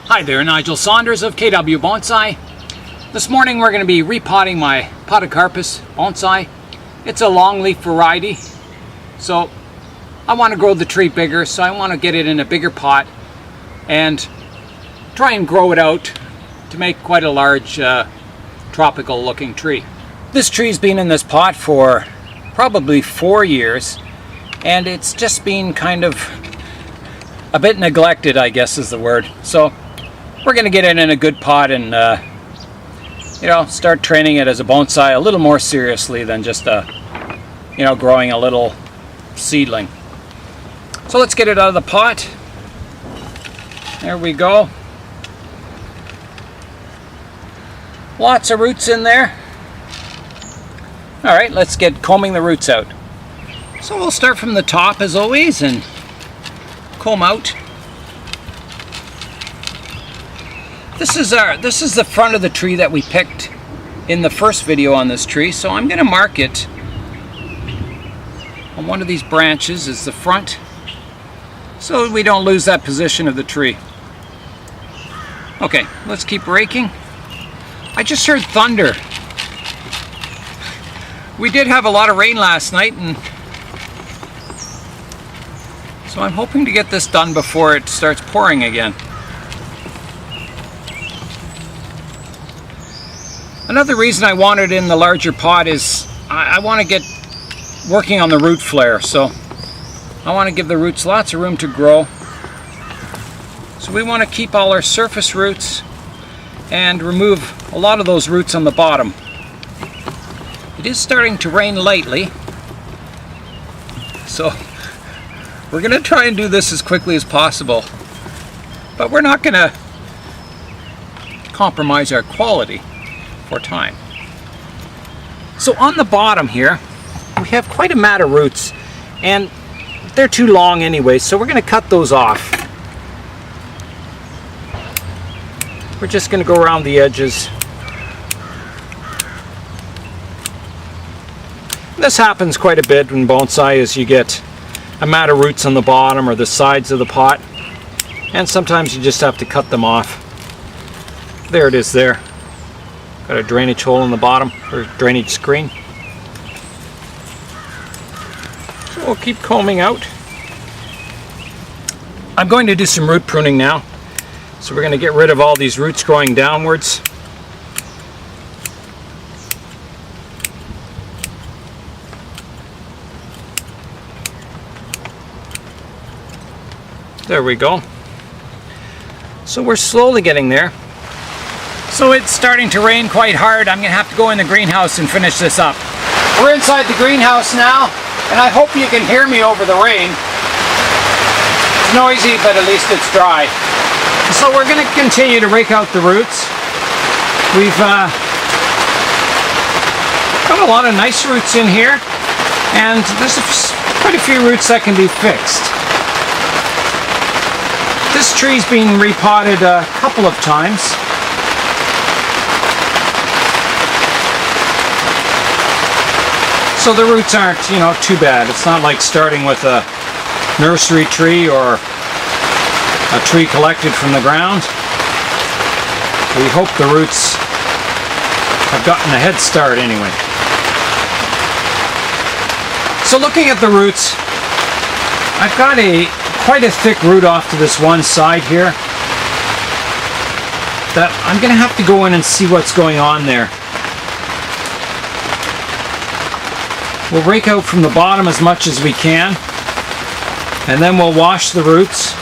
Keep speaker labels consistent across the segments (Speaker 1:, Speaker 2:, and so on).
Speaker 1: Hi there, Nigel Saunders of KW Bonsai. This morning we're going to be repotting my Podocarpus bonsai. It's a longleaf variety, so I want to grow the tree bigger, so I want to get it in a bigger pot and try and grow it out to make quite a large tropical looking tree. This tree's been in this pot for probably 4 years, and it's just been kind of a bit neglected, I guess is the word. So we're going to get it in a good pot and start training it as a bonsai a little more seriously than just growing a little seedling. So let's get it out of the pot. There we go. Lots of roots in there. Alright, let's get combing the roots out. So we'll start from the top as always and comb out. This is the front of the tree that we picked in the first video on this tree, so I'm going to mark it on one of these branches as the front so we don't lose that position of the tree. Okay, let's keep raking. I just heard thunder. We did have a lot of rain last night, and so I'm hoping to get this done before it starts pouring again. Another reason I want it in the larger pot is I want to get working on the root flare, so I want to give the roots lots of room to grow. So we want to keep all our surface roots and remove a lot of those roots on the bottom. It is starting to rain lightly, so we're going to try and do this as quickly as possible, but we're not going to compromise our quality for time. So on the bottom here we have quite a mat of roots, and they're too long anyway, so we're going to cut those off. We're just going to go around the edges. This happens quite a bit in bonsai, as you get a mat of roots on the bottom or the sides of the pot, and sometimes you just have to cut them off. There it is there. Got a drainage hole in the bottom, or drainage screen. So we'll keep combing out. I'm going to do some root pruning now. So we're going to get rid of all these roots growing downwards. There we go. So we're slowly getting there. So it's starting to rain quite hard. I'm going to have to go in the greenhouse and finish this up. We're inside the greenhouse now, and I hope you can hear me over the rain. It's noisy, but at least it's dry. So we're going to continue to rake out the roots. We've got a lot of nice roots in here, and there's quite a few roots that can be fixed. This tree's been repotted a couple of times. So the roots aren't, too bad. It's not like starting with a nursery tree or a tree collected from the ground. We hope the roots have gotten a head start anyway. So looking at the roots, I've got quite a thick root off to this one side here that I'm going to have to go in and see what's going on there. We'll rake out from the bottom as much as we can, and then we'll wash the roots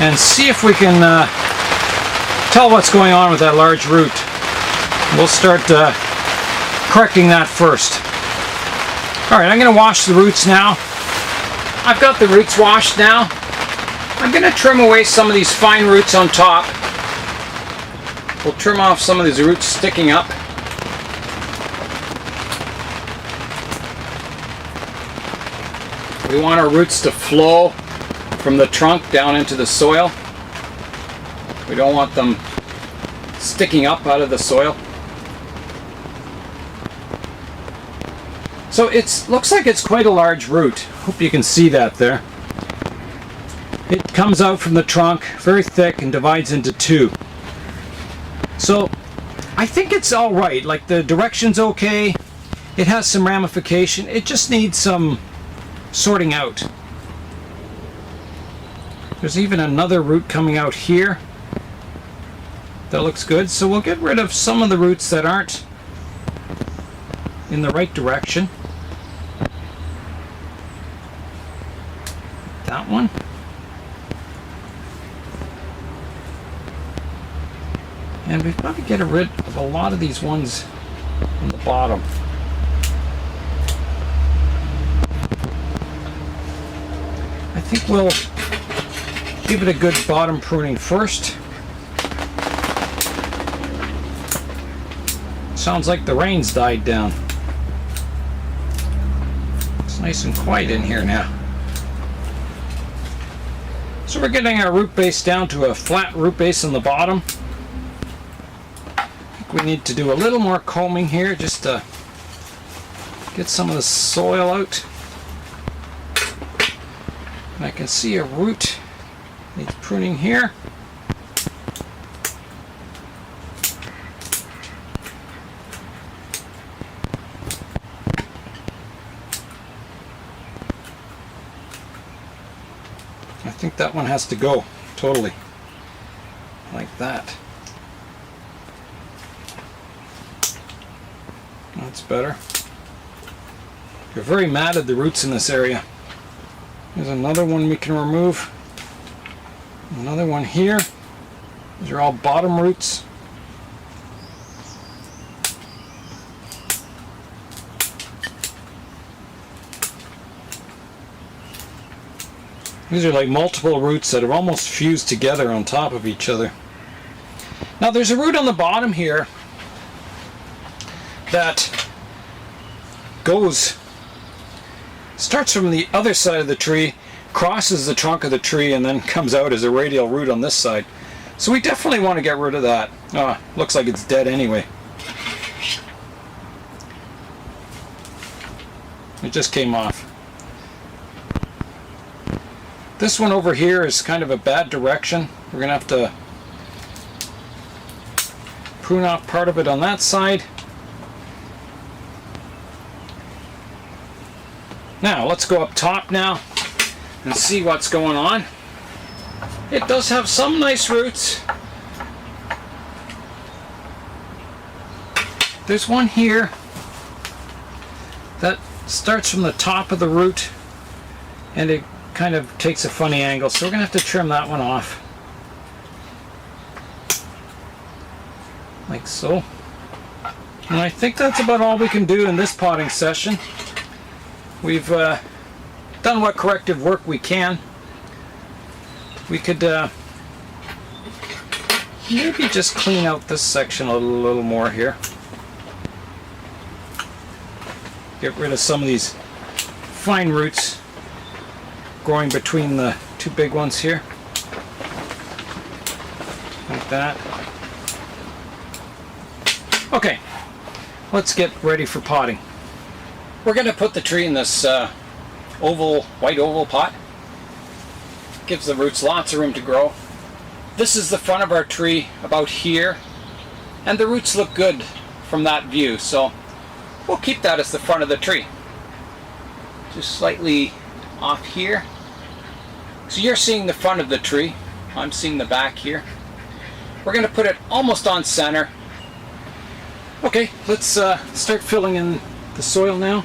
Speaker 1: and see if we can tell what's going on with that large root. We'll start correcting that first. Alright, I'm going to wash the roots now. I've got the roots washed now. I'm going to trim away some of these fine roots on top. We'll trim off some of these roots sticking up. We want our roots to flow from the trunk down into the soil. We don't want them sticking up out of the soil. So it looks like it's quite a large root. Hope you can see that there. It comes out from the trunk, very thick, and divides into two. So I think it's all right. Like, the direction's okay. It has some ramification. It just needs some sorting out. There's even another root coming out here. That looks good. So we'll get rid of some of the roots that aren't in the right direction. That one. And we've got to get rid of a lot of these ones on the bottom. I think we'll give it a good bottom pruning first. Sounds like the rain's died down. It's nice and quiet in here now. So we're getting our root base down to a flat root base on the bottom. We need to do a little more combing here just to get some of the soil out. And I can see a root needs pruning here. I think that one has to go totally like that. That's better. You're very matted, the roots in this area. There's another one we can remove. Another one here. These are all bottom roots. These are like multiple roots that are almost fused together on top of each other. Now there's a root on the bottom here that starts from the other side of the tree, crosses the trunk of the tree, and then comes out as a radial root on this side. So we definitely want to get rid of that. Looks like it's dead anyway. It just came off. This one over here is kind of a bad direction. We're going to have to prune off part of it on that side. Now let's go up top now and see what's going on. It does have some nice roots. There's one here that starts from the top of the root and it kind of takes a funny angle, so we're going to have to trim that one off. Like so. And I think that's about all we can do in this potting session. We've done what corrective work we can. We could maybe just clean out this section a little more here. Get rid of some of these fine roots growing between the two big ones here. Like that. Okay, let's get ready for potting. We're going to put the tree in this white oval pot. Gives the roots lots of room to grow. This is the front of our tree about here, and the roots look good from that view, so we'll keep that as the front of the tree. Just slightly off here. So you're seeing the front of the tree. I'm seeing the back here. We're going to put it almost on center. Okay, let's start filling in the soil now.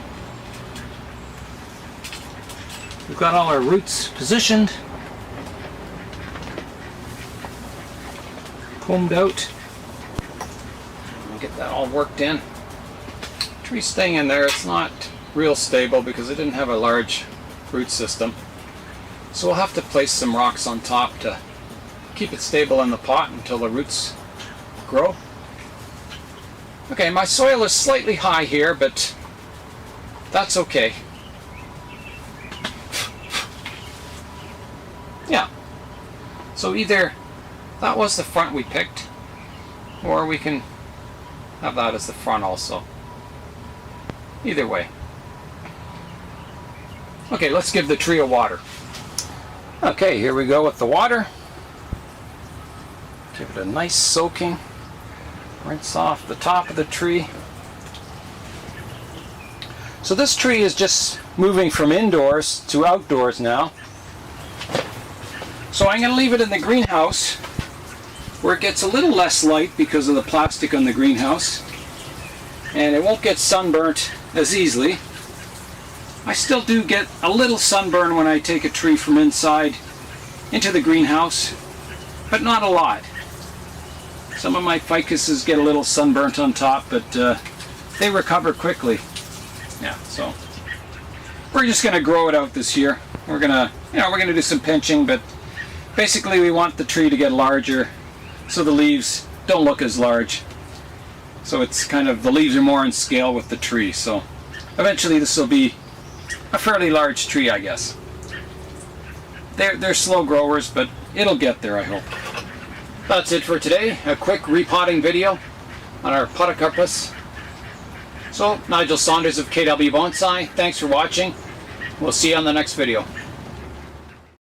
Speaker 1: We've got all our roots positioned, combed out. We'll get that all worked in. Tree's staying in there. It's not real stable because it didn't have a large root system. So we'll have to place some rocks on top to keep it stable in the pot until the roots grow. Okay, my soil is slightly high here, but that's okay. Yeah. So either that was the front we picked, or we can have that as the front also. Either way. Okay, let's give the tree a water. Okay, here we go with the water. Give it a nice soaking. Rinse off the top of the tree. So this tree is just moving from indoors to outdoors now. So I'm going to leave it in the greenhouse where it gets a little less light because of the plastic on the greenhouse. And it won't get sunburnt as easily. I still do get a little sunburn when I take a tree from inside into the greenhouse, but not a lot. Some of my ficuses get a little sunburnt on top, but they recover quickly. Yeah, so we're just going to grow it out this year. We're gonna do some pinching, but basically we want the tree to get larger so the leaves don't look as large. So it's kind of, the leaves are more in scale with the tree. So eventually this will be a fairly large tree, I guess. They're slow growers, but it'll get there, I hope. That's it for today. A quick repotting video on our Podocarpus. So, Nigel Saunders of KW Bonsai. Thanks for watching. We'll see you on the next video.